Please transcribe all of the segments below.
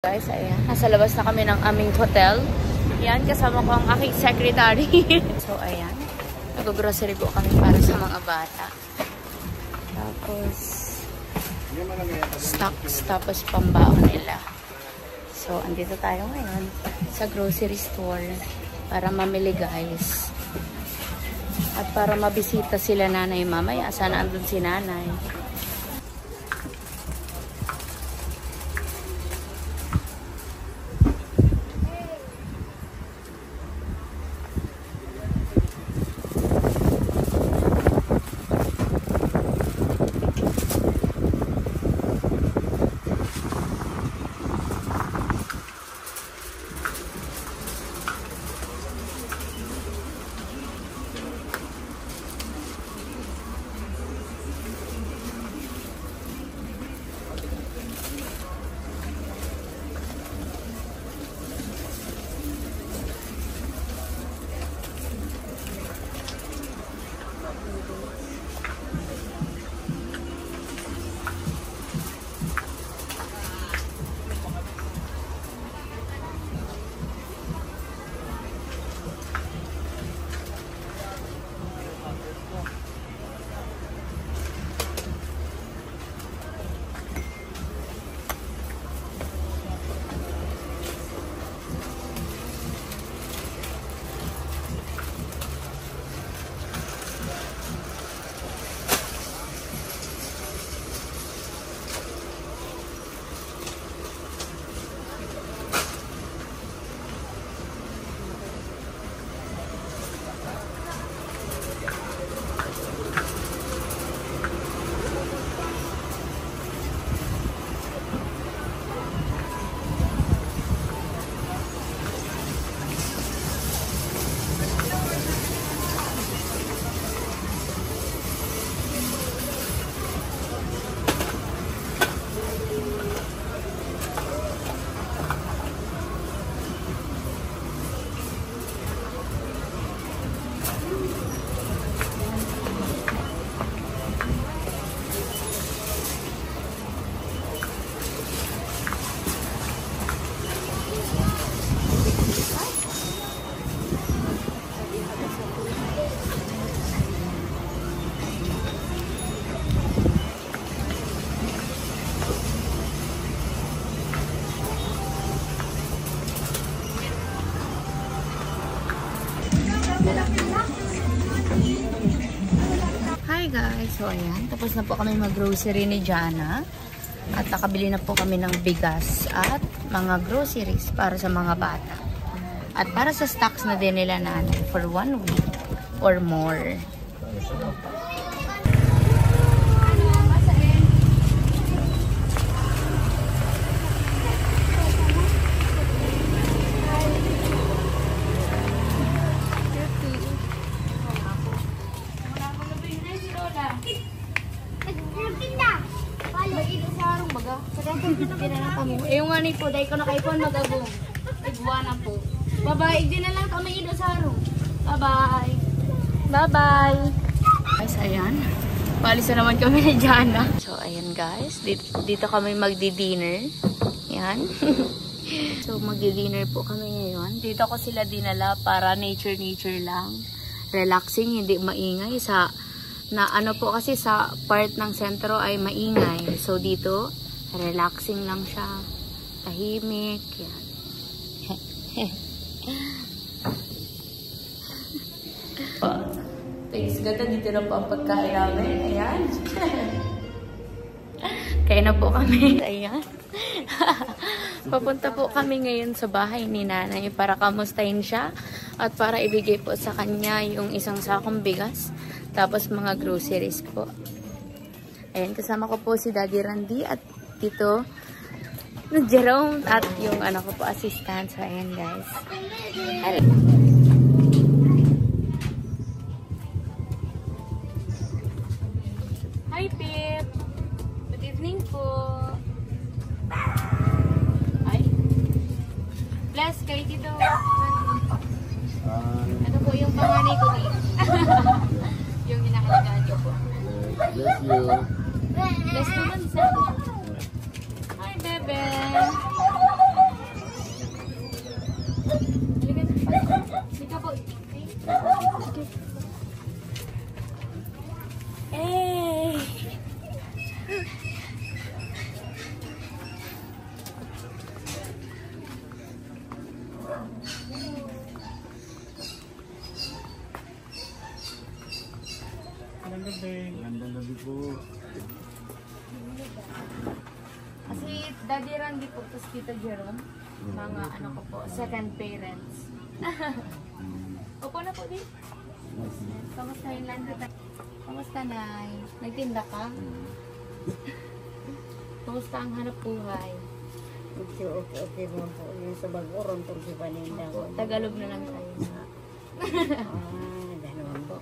Guys, ayan. Nasa labas na kami ng aming hotel. Yan, kasama ko ang aking secretary. So, ayan. Nag-grocery po kami para sa mga bata. Tapos, stocks, tapos pambaon nila. So, andito tayo ngayon sa grocery store para mamili, guys. At para mabisita sila nanay mamaya. Sana andun si nanay. Hi guys! So ayan, tapos na po kami mag-grocery ni Jana. At nakabili na po kami ng bigas at mga groceries para sa mga bata. At para sa stocks na din nila nanay for 1 week or more. Yung nga ni po, dahil ko na kayo po mag-abong. Igwa na po. Bye-bye. Igdi na lang kami ito sa araw. Bye-bye. Bye-bye! Guys, ayan. Paalis na naman kami ni Jana. So, ayan guys. Dito kami magdi-dinner. Ayan. So, magdi-dinner po kami ngayon. Dito ko sila dinala para nature lang. Relaxing, hindi maingay. Ano po kasi sa part ng sentro ay maingay. So, dito, relaxing lang siya. Tahimik. Yan. Thanks God, dito na po ang pagkain namin. Ayan. Kaya na po kami. Ayan. Papunta po kami ngayon sa bahay ni nanay para kamustahin siya at para ibigay po sa kanya yung isang sakong bigas. Tapos mga groceries po. Ayan, kasama ko po si Daddy Randy at Tito Jerome at yung ko po assistant. So, ayan guys. Hello. Hi Pip. Good evening po. Hi. Bless kay Tito. Ano po yung panganay ko dito? Yung hinahalagaan ko po. Bless you. Bless naman sa. Hi, bebe. Eh. Magandang gabi po. Kasi Daddy Randy po, tapos Tita Jerome, mga ano ko po, second parents. Opo na po din. Kamusta yung landa? Kamusta, Nay? Nagtinda ka? Kamusta ang hanap buhay? Okay mo po. Yung sa Bagoron, kung si Paninda. Tagalog na lang tayo na. Gano'n po.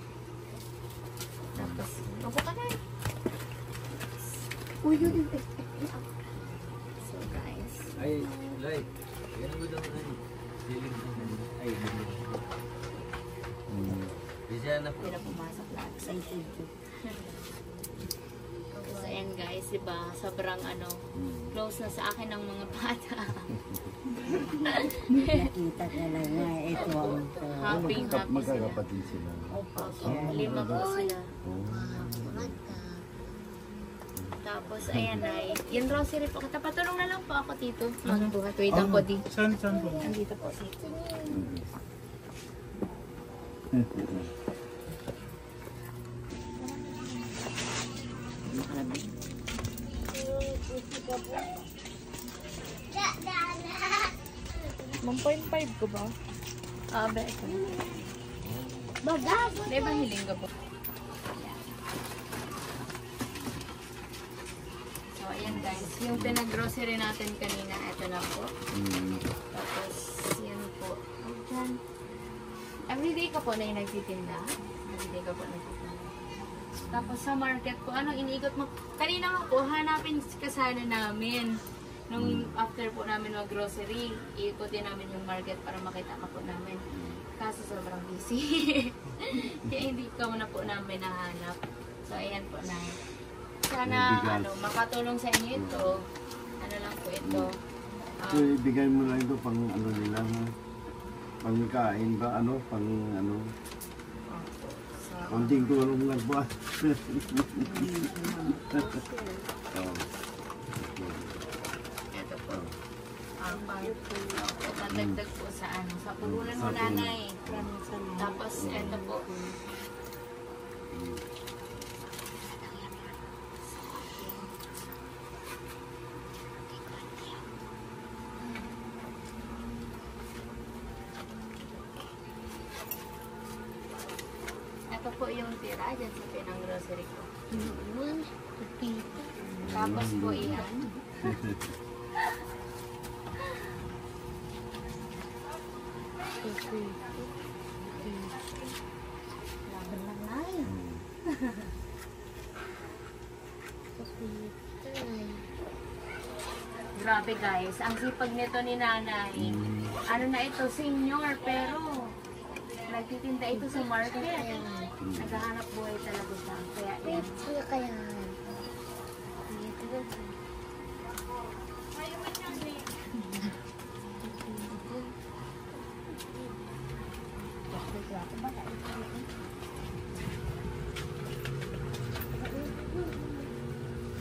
Tapos, opo ka na. Uy, yun. So, guys. Ay, like. Yan ang gudang ano. Feeling ko. Ay, hindi siya na po. Hindi na pumasok lahat. So, ayan guys, diba? Sobrang close na sa akin ang mga bata. Nakita ka lang nga. Ito ang Happy sila. Magkakapatid sila. Opo, 5 po sila. Tapos, ayan ay, yung rosary po. Patulong na lang po ako dito. Magbuhat. Wait lang po di. Saan po? Nandito po dito. $1.5 ko ba? Be, ito na. Bagas! Di ba hiling ka po? So, ayan guys. Yung pinag-grocery natin kanina, ito na po. Tapos, yan po. Ayan. Everyday ka po na yung nagtitinda? Everyday ka po nagtitinda. Tapos sa market po, anong iniikot mo? Kanina nga po, hanapin kasana namin. Nung after po namin mag-grocery, iikotin namin yung market para makita ka po namin. Kaso sobrang busy. Kaya hindi ka na po namin nahanap. So, ayan po na. Sana, makatulong sa inyo ito. Ano lang po ito. So, ibigay mo lang ito pang ano nila, pangkain ba, pang konting tulong lang po. Ito po. Pandagdag po sa sa pulunan mo, nanay. Tapos, ito po. Ito po yung tira dyan sa pinang-grocery ko. Tapos po iyan. Laban lang na yun. Grabe guys, ang sipag nito ni nanay. Ano na ito, senior, pero nagtitinda ito sa market. Naghahanap buhay talaga siya. Kaya yan. Kaya.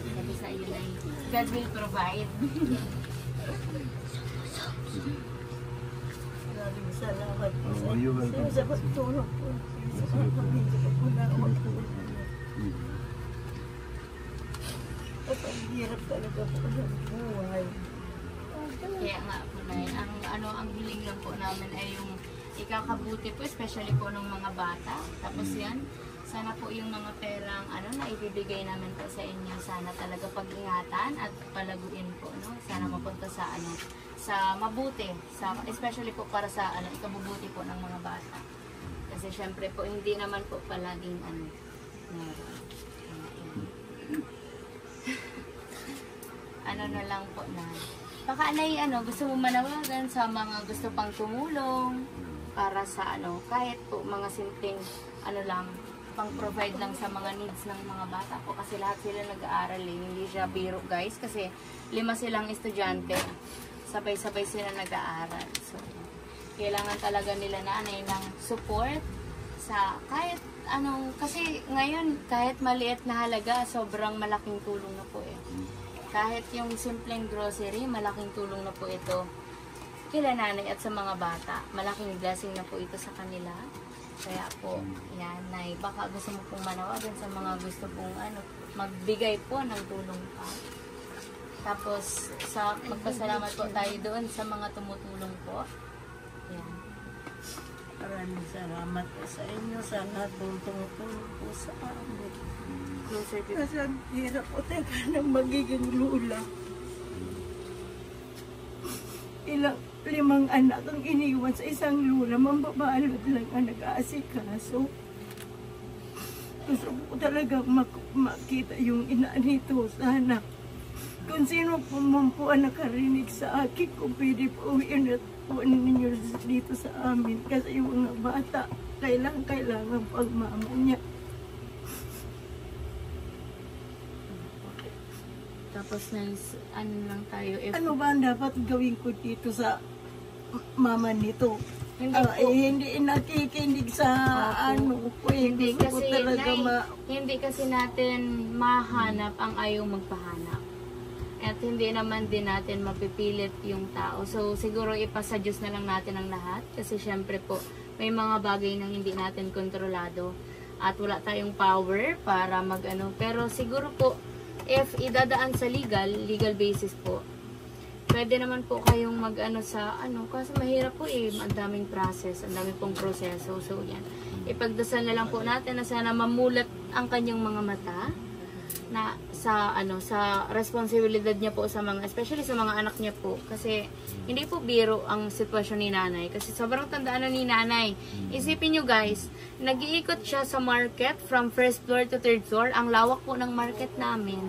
Sabi sa iyo na God will provide. Maraming salamat po sa You welcome. sa pagtulong po. Sa pamilya ko na magtulong. At ang hirap talaga po ng buhay. Kaya nga po na ang hiling lang po namin ay yung ikakabuti po, especially po ng mga bata. Tapos yan, sana po yung mga perang na ibibigay namin po sa inyo, sana talaga pag-ingatan at palaguin po, no? Sana mapunta sa sa mabuti, especially po para sa ikabubuti po ng mga bata. Kasi syempre po hindi naman po palaging na lang po na baka gusto mo manawagan sa mga gusto pang tumulong para sa kahit po mga simpleng lang pang-provide lang sa mga needs ng mga bata po kasi lahat sila nag-aaral hindi siya biro guys kasi 5 silang estudyante, sabay-sabay sila nag-aaral, so kailangan talaga nila ng support sa kahit anong, kasi ngayon kahit maliit na halaga, sobrang malaking tulong na po eh. Kahit yung simpleng grocery, malaking tulong na po ito kila nanay at sa mga bata. Malaking blessing na po ito sa kanila. Kaya po, yan, Nay, baka gusto mo pong manawagan sa mga gusto pong magbigay po ng tulong pa. Tapos, magpasalamat po tayo doon sa mga tumutulong po. Yan. Maraming salamat po sa inyo sa lahat ng tumutulong po sa amin. Closer to Kasi ang hirap po talaga ng magiging lula. 5 anak ang iniwan sa isang lula, mambabalot lang ang nag-aasikaso. Gusto ko talagang makita yung ina nito. Sana kung sino po man po ang nakarinig sa akin, kung pwede po uwiin at po ninyo dito sa amin. Kasi yung mga bata, kailangan pang mama niya. Tapos ano lang tayo. Ano ba ang dapat gawin ko dito sa mama nito? Hindi po. Hindi nakikinig sa po. Hindi Gusto ko kasi, talaga Nay, hindi kasi natin mahanap ang ayaw magpahanap. At hindi naman din natin mapipilit yung tao. So, siguro ipasa Diyos na lang natin ang lahat. Kasi syempre po, may mga bagay na hindi natin kontrolado. At wala tayong power para Pero siguro po, if idadaan sa legal basis po, pwede naman po kayong sa kasi mahirap po ang daming process, ang daming pong proseso. So, yan. Ipagdasal na lang po natin na sana mamulat ang kanyang mga mata na sa responsibilidad niya po sa especially sa mga anak niya po, kasi hindi po biro ang sitwasyon ni nanay, kasi sobrang tandaan na ni nanay. Isipin niyo guys, nag-iikot siya sa market from first floor to third floor. Ang lawak po ng market namin.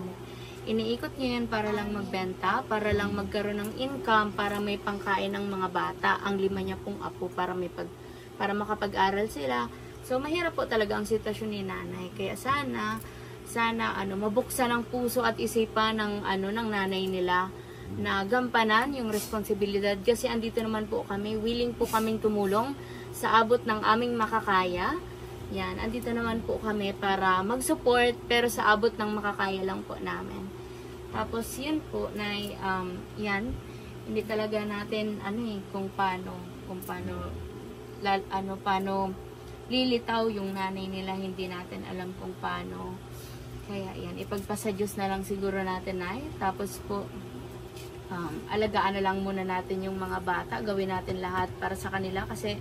Iniikot niya yan para lang magbenta, para lang magkaroon ng income, para may pangkain ng mga bata, ang 5 niya pong apo, para makapag-aral sila. So mahirap po talaga ang sitwasyon ni nanay. Kaya sana mabuksan ang puso at isipan ng nanay nila na gampanan yung responsibilidad, kasi andito naman po kami, willing po kaming tumulong sa abot ng aming makakaya. Yan, andito naman po kami para mag-support, pero sa abot ng makakaya lang po namin. Tapos yun po, Nay, yan, hindi talaga natin kung paano lilitaw yung nanay nila, hindi natin alam kung paano. Kaya yan, ipagpasa Diyos na lang siguro natin, Nay. Tapos po, alagaan na lang muna natin yung mga bata. Gawin natin lahat para sa kanila, kasi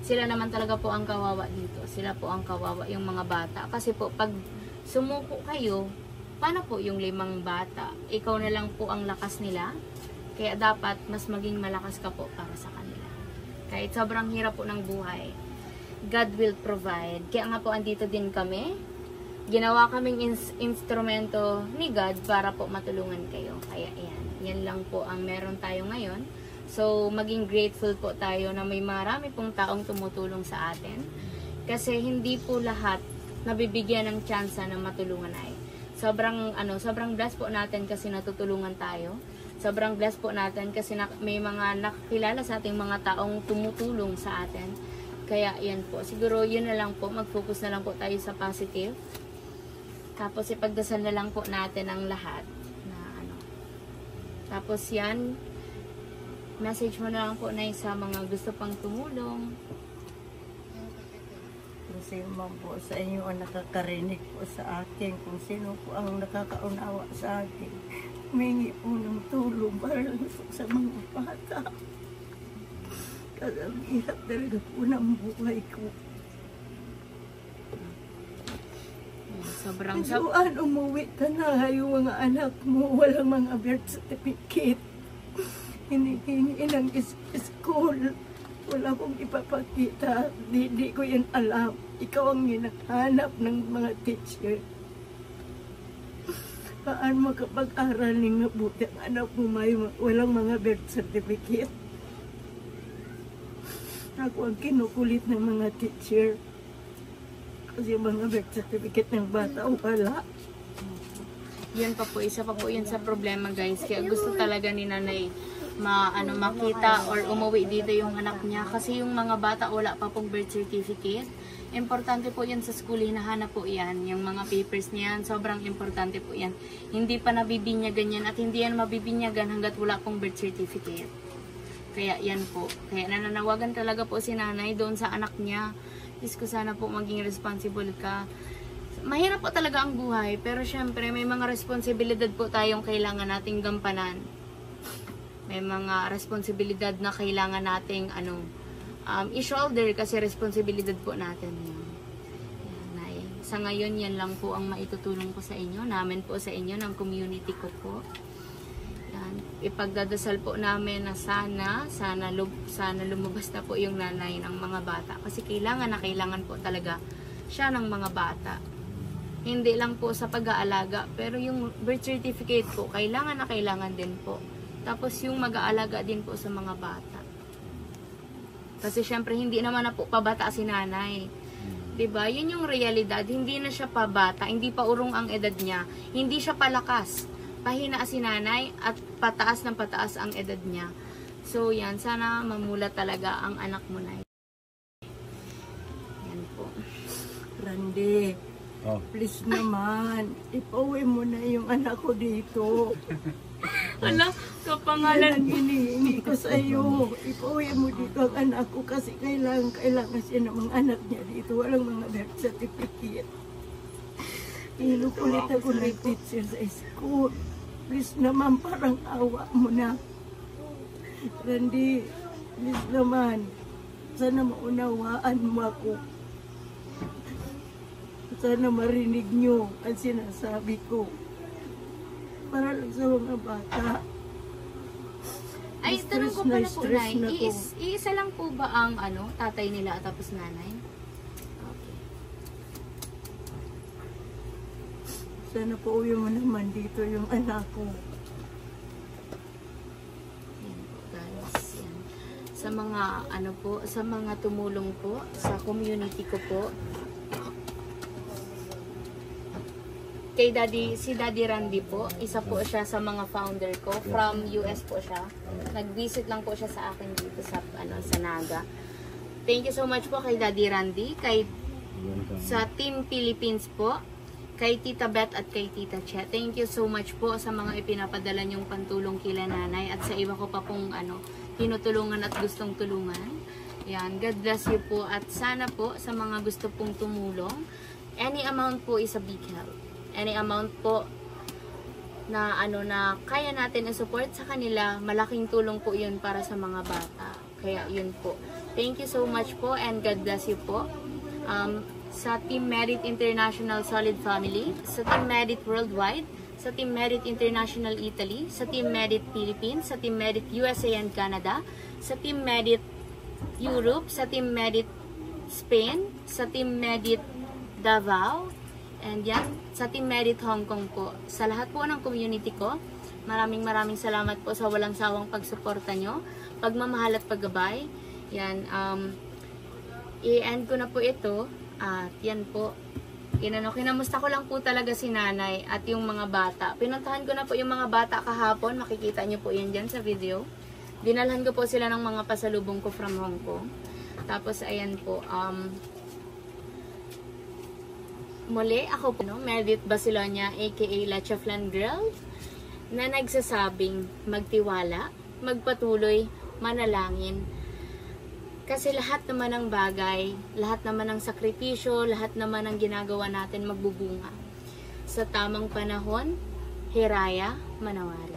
sila naman talaga po ang kawawa dito. Sila po ang kawawa, yung mga bata. Kasi po, pag sumuko kayo, paano po yung 5 bata? Ikaw na lang po ang lakas nila. Kaya dapat mas maging malakas ka po para sa kanila. Kahit sobrang hirap po ng buhay, God will provide. Kaya nga po, andito din kami. Ginawa kaming instrumento ni God para po matulungan kayo. Kaya yan lang po ang meron tayo ngayon. So, maging grateful po tayo na may marami pong taong tumutulong sa atin. Kasi hindi po lahat nabibigyan ng tsansa na matulungan ay. Sobrang blessed po natin kasi natutulungan tayo. Sobrang blessed po natin kasi may mga nakakilala sa ating mga taong tumutulong sa atin. Kaya yan po. Siguro yun na lang po. Mag-focus na lang po tayo sa positive. Tapos ipagdasal na lang po natin ang lahat na Tapos yan, message mo na lang po, Nay, sa mga gusto pang tumulong. Kasi man po sa inyo ang nakakarinig po sa akin, kung sino po ang nakakaunawa sa akin, humingi po ng tulong para sa mga bata. Kasi ang hirap talaga po ng buhay ko. Sobrang umuwi ka na, yung mga anak mo, walang mga birth certificate. Hinihingi ng school. Wala kong ipapakita. Di ko yan alam. Ikaw ang hinahanap ng mga teacher. Paano makapag-aral ng mabuti ang anak mo walang mga birth certificate? Ako ang kinukulit ng mga teacher. Kasi yung mga birth certificate ng bata, wala. Yun pa po, isa pa po yun sa problema, guys. Kaya gusto talaga ni nanay makita or umuwi dito yung anak niya. Kasi yung mga bata wala pa pong birth certificate. Importante po yan sa school, hinahanap po yan. Yung mga papers niyan, sobrang importante po yan. Hindi pa nabibinyagan yan at hindi yan mabibinyagan hanggat wala pong birth certificate. Kaya yan po. Kaya nananawagan talaga po si nanay doon sa anak niya. Diyos ko, sana po maging responsible ka. Mahirap po talaga ang buhay, pero syempre may mga responsibilidad po tayong kailangan nating gampanan. May mga responsibilidad na kailangan nating i-shoulder kasi responsibilidad po natin yun. Yan, sa ngayon, yan lang po ang maitutulong ko sa inyo, namin po sa inyo, ng community ko po. Yan, ipagdadasal po namin na sana lumabas na po yung nanay ng mga bata. Kasi kailangan na kailangan po talaga siya ng mga bata. Hindi lang po sa pag-aalaga, pero yung birth certificate po, kailangan na kailangan din po. Tapos yung mag-aalaga din po sa mga bata. Kasi syempre hindi naman na po pabata si nanay. 'Di ba? Yun yung realidad. Hindi na siya pabata, hindi pa urong ang edad niya. Hindi siya palakas. Pahina si nanay at pataas ng pataas ang edad niya. So yan, sana mamula talaga ang anak mo na. Yan po. Randy, please naman, ipauwi mo na yung anak ko dito. Ala, kapangalan. Yan ang hinihingi ko sa iyo. Ipauwi mo dito ang anak ko kasi kailangan siya ng mga anak niya dito. Walang mga birth certificate. Inukulit ako ng teacher sa school. Please naman, parang awa mo na. Randy, please naman. Sana maunawaan mo ako. Sana marinig niyo ang sinasabi ko. Para lang sa mga bata. Ay, tanong ko pala po, Nay. Iisa lang po ba ang tatay nila at tapos nanay? Okay. Sana po uwi mo naman dito yung anak ko. Yan po, guys. Yan. Sa mga sa mga tumulong po sa community ko po. Kay si Daddy Randy po, isa po siya sa mga founder ko. From US po siya. Nag-visit lang po siya sa akin dito sa Naga. Thank you so much po kay Daddy Randy, sa Team Philippines po, kay Tita Beth at kay Tita Che. Thank you so much po sa mga ipinapadala niyong pantulong kila nanay at sa iba ko pa pong tinutulungan at gustong tulungan. Yan, God bless you po at sana po sa mga gusto pong tumulong, any amount po is a big help. Any amount po na na kaya natin i-support sa kanila, malaking tulong po yun para sa mga bata. Kaya yun po. Thank you so much po and God bless you po. Sa Team Merit International Solid Family, sa Team Merit Worldwide, sa Team Merit International Italy, sa Team Merit Philippines, sa Team Merit USA and Canada, sa Team Merit Europe, sa Team Merit Spain, sa Team Merit Davao, and yan, sa Team Merit Hong Kong po. Sa lahat po ng community ko, maraming salamat po sa walang sawang pagsuporta nyo, pagmamahal at paggabay. Yan, i-end ko na po ito. At yan po, kinamusta ko lang po talaga si nanay at yung mga bata. Pinuntahan ko na po yung mga bata kahapon, makikita nyo po yan dyan sa video. Dinalhan ko po sila ng mga pasalubong ko from Hong Kong. Tapos ayan po, muli, ako po, Meredith Basilonia, aka La Chaflan Girl, na nagsasabing magtiwala, magpatuloy, manalangin. Kasi lahat naman ng bagay, lahat naman ng sakripisyo, lahat naman ng ginagawa natin magbubunga. Sa tamang panahon, hiraya, manawari.